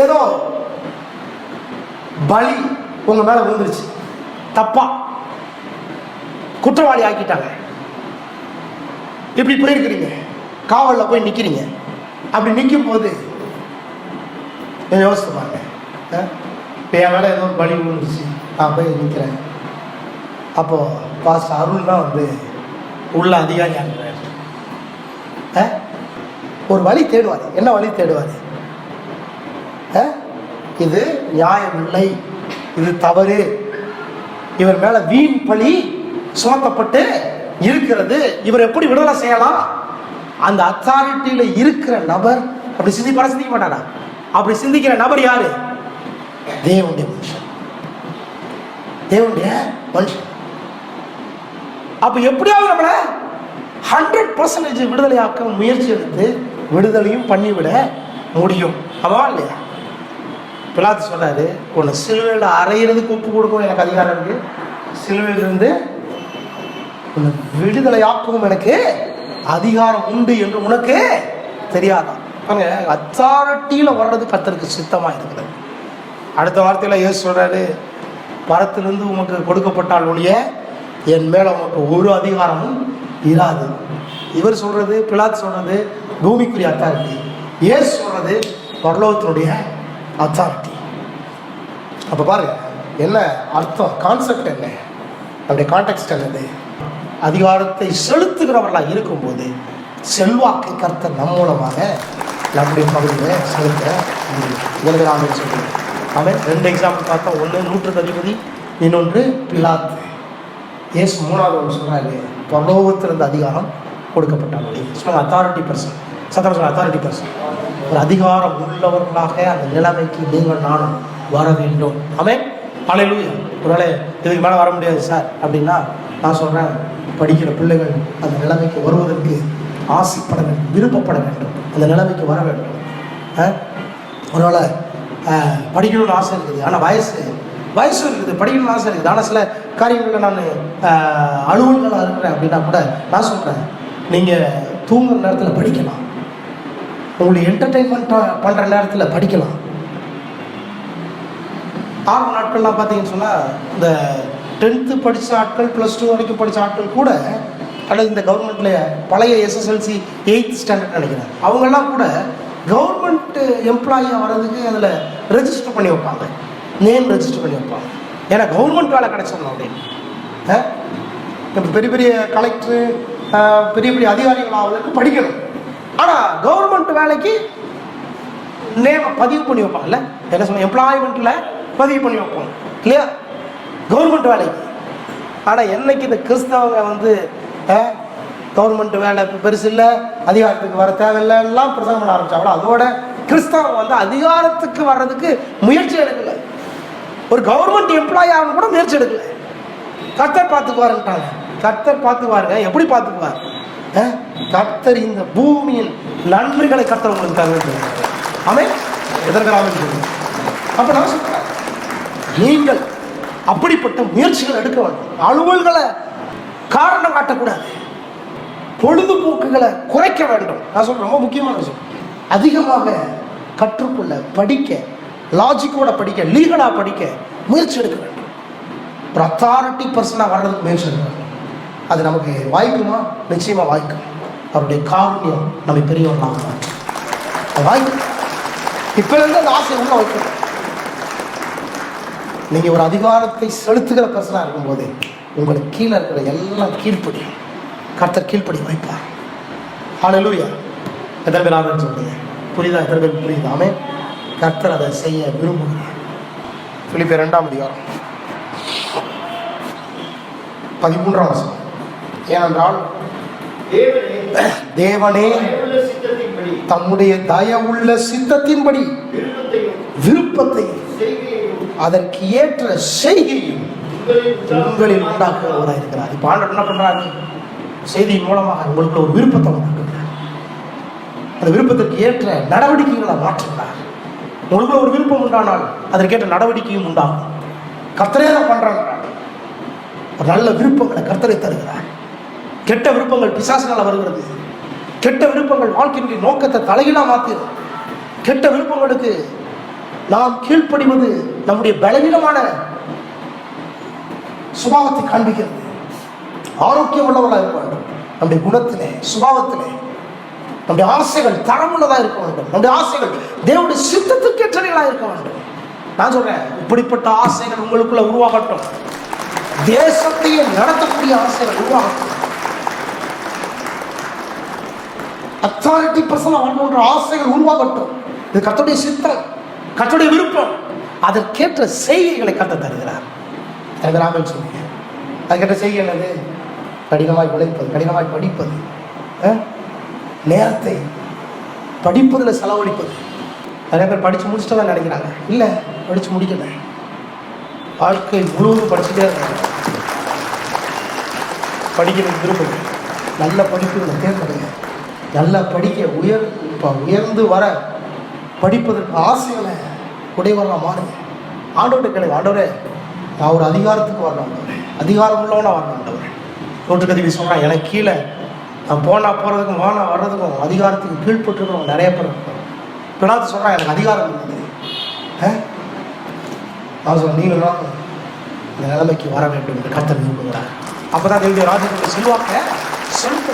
ஏதோ பலி உங்க மேல விழுந்துருச்சு, தப்பா குற்றவாளி ஆக்கிட்டாங்க. இப்படி போயிருக்கிறீங்க, காவலில் போய் நிற்கிறீங்க. அப்படி நிற்கும் போது யோசித்து பாருங்க, என் மேலே ஏதோ பலி விழுந்துருச்சு, நான் போய் நிற்கிறேன். அப்போ பாஸ்டர் அருள் தான் வந்து உள்ள அதிகாரி ஆகிறார். ஒரு வழி தேடுவார். என்ன வழி தேடுவார்? இது நியாயம் இல்லை, இது தவறு, இவர் மேல வீண் பழி சுமத்தப்பட்டு இருக்கிறது, இவர் எப்படி விடுதலை செய்யலாம்? அந்த அத்தாரிட்டியில இருக்கிற நபர் அப்படி சிந்திக்க மாட்டாரா? அப்படி சிந்திக்கிற நபர் யாரு? தேவனுடைய மனுஷன், தேவனுடைய மனுஷன். அப்ப எப்படியாவது நம்மள 100% விடுதலையாக்க முயற்சி எடுத்து விடுதலையும் பண்ணிவிட முடியும். ஆமா இல்லையா? பிலாத்து சொல்றாரு, உன்னை சிலுவையில் அறையிறதுக்கு ஒப்பு கொடுக்கவும் எனக்கு அதிகாரம் இருக்கு, சிலுவையிலிருந்து உன்னை விடுதலையாக்கவும் எனக்கு அதிகாரம் உண்டு என்று உனக்கு தெரியாதான்? அத்தாரிட்டியில வர்றது கர்த்தருக்கு சித்தமா இருக்கிறது. அடுத்த வார்த்தையில இயேசு சொல்றாரு, பரத்திலிருந்து உமக்கு கொடுக்கப்பட்டால் ஒழிய என் மேல உனக்கு ஒரு அதிகாரமும் இராது. இவர் சொல்றது, பிலாத்து சொல்றது பூமிக்குரிய அத்தாரிட்டி, இயேசு சொல்றது பரலோகத்தினுடைய அத்தாரிட்டி. அப்ப பாருங்க என்ன அர்த்தம், கான்செப்ட் என்ன, அப்படி கான்டெக்ஸ்ட் என்னது? அதிகாரத்தை செலுத்துகிறவர்களாக இருக்கும்போது செல்வாக்கை கர்த்தர் நம் மூலமாக நம்முடைய பகுதியில் செலுத்த முடியும். சொல்லுவேன். அவன் 2 எக்ஸாம்பிள் பார்த்தா, ஒன்று நூற்றுக்கு அதிபதி, இன்னொன்று பிலாத்து. இயேசு 3வது சொல்றாரு, பரலோகத்திலிருந்து அதிகாரம் கொடுக்கப்பட்டாங்க. சொல்லுங்க, அத்தாரிட்டி பர்சன். சத்தம் சொல்ல, அத்தாரிட்டி பர்சன். ஒரு அதிகாரம் உள்ளவர்களாக அந்த நிலைமைக்கு நீங்கள் நானும் வர வேண்டும். அவன் அல்லேலூயா. ஒருவேளை இதுக்கு மேலே வர முடியாது சார் அப்படின்னா, நான் சொல்கிறேன், படிக்கிற பிள்ளைகள் அந்த நிலைமைக்கு வருவதற்கு ஆசைப்பட வேண்டும், விருப்பப்பட வேண்டும், அந்த நிலைமைக்கு வர வேண்டும். ஒருவேளை படிக்கணும்னு ஆசை இருக்குது, ஆனால் வயசு இருக்குது, படிக்கணும்னு ஆசை இருக்குது, ஆனால் சில காரியங்களில் நான் அலுவல்களாக இருக்கிறேன் அப்படின்னா கூட நான் சொல்கிறேன், நீங்கள் தூங்குற நேரத்தில் படிக்கலாம், உங்களை என்டர்டெயின்மெண்ட் பண்ணுற நேரத்தில் படிக்கலாம். ஆரம்ப நாட்கள்லாம் பார்த்தீங்கன்னு சொன்னால், இந்த 10th படித்த ஆட்கள், +2 வரைக்கும் படித்த ஆட்கள் கூட, அல்லது இந்த கவர்மெண்ட்டில் பழைய SSLC 8th ஸ்டாண்டர்ட் நினைக்கிறேன், அவங்கெல்லாம் கூட கவர்மெண்ட் எம்ப்ளாயியாக வர்றதுக்கு அதில் ரெஜிஸ்டர் பண்ணி வைப்பாங்க, நேம் ரெஜிஸ்டர் பண்ணி வைப்பாங்க. ஏன்னா கவர்மெண்ட் வேலை கிடைச்சிடணும் அப்படின்னு. இப்போ பெரிய பெரிய கலெக்டரு, பெரிய பெரிய அதிகாரிகள் ஆகுறதுக்கு படிக்கணும். ஆனால் கவர்மெண்ட் வேலைக்கு நேம் பதிவு பண்ணி வைப்பாங்கல்ல, என்ன சொல்ல, எம்ப்ளாய்மெண்ட்டில் பதிவு பண்ணி வைப்பாங்க இல்லையா, கவர்மெண்ட் வேலைக்கு. ஆனால் என்னைக்கு இந்த கிறிஸ்தவங்க வந்து கவர்மெண்ட் வேலை பெருசு இல்லை, அதிகாரத்துக்கு வர தேவையில்லைலாம் பிரசங்கம் பண்ண ஆரம்பிச்சாங்களோ, அதோட கிறிஸ்தவங்க வந்து அதிகாரத்துக்கு வர்றதுக்கு முயற்சி எடுக்கலை. ஒரு கவர்மெண்ட் எம்ப்ளாயி ஆகணும் கூட முயற்சி எடுக்கலை. கர்த்தர் பார்த்துக்குவாருன்ட்டாங்க. கர்த்தர் பார்த்துக்குவாருங்க. எப்படி பார்த்துக்குவார்? கர்த்தர் இந்த பூமியின் நன்மைகளை கர்த்தர் உங்களுக்கு தர வேண்டும். அவன் எதற்காக? அப்ப நான் சொல்றேன், நீங்கள் அப்படிப்பட்ட முயற்சிகள் எடுக்க வேண்டும். அலுவல்களை காரணம் காட்டக்கூடாது. பொழுதுபோக்குகளை குறைக்க வேண்டும். நான் சொல்றேன், ரொம்ப முக்கியமான விஷயம். அதிகமாக கற்றுக்கொள்ள, படிக்க, லாஜிக்கோட படிக்க, லீகலா படிக்க முயற்சி எடுக்க வேண்டும். ஒரு அத்தாரிட்டி பர்சனா வர்றதுக்கு முயற்சி எடுக்க வேண்டும். அது நமக்கு வாய்க்குமா? நிச்சயமா வாய்க்கும். அவருடைய காரணியம் நம்ம பெரியவர்களாக வாய்க்கும். இப்ப இருந்து அந்த ஆசை உள்ள வைக்கணும். நீங்க ஒரு அதிகாரத்தை செலுத்துகிற பர்சனா இருக்கும்போது உங்களுக்கு கீழே இருக்கிற எல்லாம் கீழ்ப்படி, கர்த்தர் கீழ்ப்படி வைப்பார். ஹல்லேலூயா. எத்தனை பேர் ஆமென் சொல்றீங்க? புரியுதா? எத்தனை பேர் புரியுதா? ஆமென். கர்த்தர் அதை செய்ய விரும்புகிறார். பிலிப்பியர் 2ஆம் அதிகாரம் 13ஆம் வசனம். ஏனென்றால் தேவனே தம்முடைய தயவுள்ள சித்தத்தின்படி விருப்பத்தையும் அதற்கு ஏற்ற செய்கையும் உங்களில் உண்டாக்குகிறவராக இருக்கிறார். இப்ப ஆண்டவர் என்ன பண்றாரு? செய்தியின் மூலமாக உங்களுக்கு ஒரு விருப்பத்தை உண்டாக்குகிறார். அந்த விருப்பத்திற்கு ஏற்ற நடவடிக்கைகளை மாற்றுகிறார். உங்களுக்கு ஒரு விருப்பம் உண்டானால் அதற்கேற்ற நடவடிக்கையும் உண்டாகும். கர்த்தரே தான் பண்றாங்க. ஒரு நல்ல விருப்பங்களை கர்த்தரை தருகிறார். கெட்ட விருப்பங்கள் பிசாசினால வருகிறது. கெட்ட விருப்பங்கள் வாழ்க்கையினுடைய நோக்கத்தை தலைகீழா மாத்திரும். கெட்ட விருப்பங்களுக்கு நாம் கீழ்ப்படிவது நம்முடைய பலவீனமான சுபாவத்தை காண்பிக்கிறது. ஆரோக்கியம் உள்ளவர்களாக இருக்க வேண்டும். நம்முடைய குணத்திலே, சுபாவத்திலே நம்முடைய ஆசைகள் தரமுள்ளதாக இருக்க வேண்டும். நம்முடைய ஆசைகள் தேவனுடைய சித்தத்துக்கு ஏற்றவைகளாக இருக்க வேண்டும். நான் சொல்றேன், இப்படிப்பட்ட ஆசைகள் உங்களுக்குள்ள உருவாகட்டும். தேசத்தையே நடத்தக்கூடிய ஆசைகள் உருவாகட்டும். அத்தாரிட்டி பர்சனா வாழ்கின்ற ஆசைகள் உருவாகட்டும். இது கர்த்தருடைய சித்தம், கர்த்தருடைய விருப்பம். அதற்கேற்ற செய்கைகளை கர்த்தர் தருகிறார். ஆமென் சொல்லுங்க. அதுக்கேற்ற செய்கை என்னது? கடினமாய் உழைப்பது, கடினமாய் படிப்பது, நேரத்தை படிப்பதில் செலவழிப்பது. நிறைய பேர் படித்து முடிச்சுட்டு தான் நினைக்கிறாங்க. இல்லை, படித்து முடிக்கல, வாழ்க்கை முழுவதும் படிச்சுட்டே இருக்காங்க. படிக்கிறது விரும்புங்க. நல்ல படிப்புகளை தேர்ந்தெடுங்க. நல்லா படிக்க உயர்ந்து வர படிப்பதற்கு ஆசைகளை உடையவர்களாக மாறுங்க. ஆண்டவர்கிட்ட கேளுங்க, ஆண்டவரே நான் ஒரு அதிகாரத்துக்கு வரணும், அதிகாரம் உள்ளவனா வரணும். ஆண்டவர் நூற்றுக்கதிவி சொல்கிறான், எனக்கு கீழே நான் போகிறதுக்கும் வர்றதுக்கும் அதிகாரத்துக்கு கீழ்பட்டுருக்கோம் நிறைய பேர் இருக்கும். பிலாத்து சொல்கிறான், எனக்கு அதிகாரம் இருந்தது. நான் சொல்கிறேன், நீங்களும் இந்த நிலைமைக்கு வர வேண்டும் என்று கர்த்தர் விரும்புகிறார். அப்போ தான் தேவனுடைய ராஜ்யத்துக்கு செல்வாக்க செலுத்த